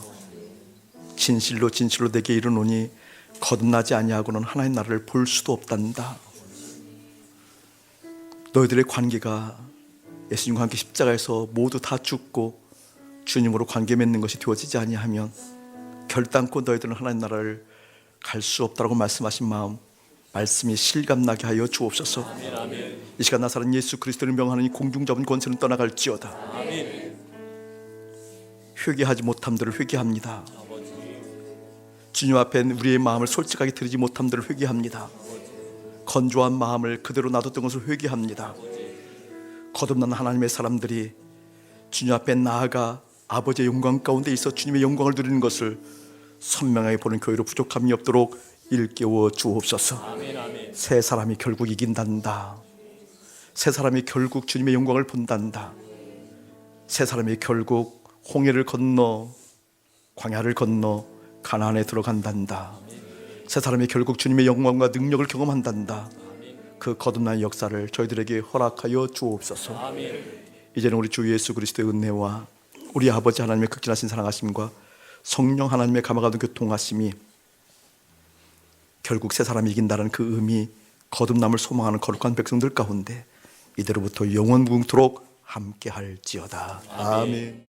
진실로 진실로 내게 이르노니 거듭나지 아니하고는 하나님 나라를 볼 수도 없단다. 너희들의 관계가 예수님과 함께 십자가에서 모두 다 죽고 주님으로 관계 맺는 것이 되어지지 아니하면 결단코 너희들은 하나님 나라를 갈 수 없다고 말씀하신 마음, 말씀이 실감나게 하여 주옵소서. 아멘. 이 시간 나사렛 예수 그리스도를 명하노니 공중 잡은 권세는 떠나갈지어다. 아멘. 회개하지 못함들을 회개합니다. 주님 앞에 우리의 마음을 솔직하게 드리지 못함들을 회개합니다. 건조한 마음을 그대로 놔뒀던 것을 회개합니다. 거듭난 하나님의 사람들이 주님 앞에 나아가 아버지의 영광 가운데 있어 주님의 영광을 누리는 것을 선명하게 보는 교회로 부족함이 없도록 일깨워 주옵소서. 아멘, 아멘. 새 사람이 결국 이긴단다. 새 사람이 결국 주님의 영광을 본단다. 새 사람이 결국 홍해를 건너 광야를 건너 가나안에 들어간단다. 새 사람이 결국 주님의 영광과 능력을 경험한단다. 그 거듭난 역사를 저희들에게 허락하여 주옵소서. 아멘. 이제는 우리 주 예수 그리스도의 은혜와 우리 아버지 하나님의 극진하신 사랑하심과 성령 하나님의 감화가는 교통하심이 결국 새 사람이 이긴다는 그 의미, 거듭남을 소망하는 거룩한 백성들 가운데 이대로부터 영원 무궁토록 함께 할지어다. 아멘.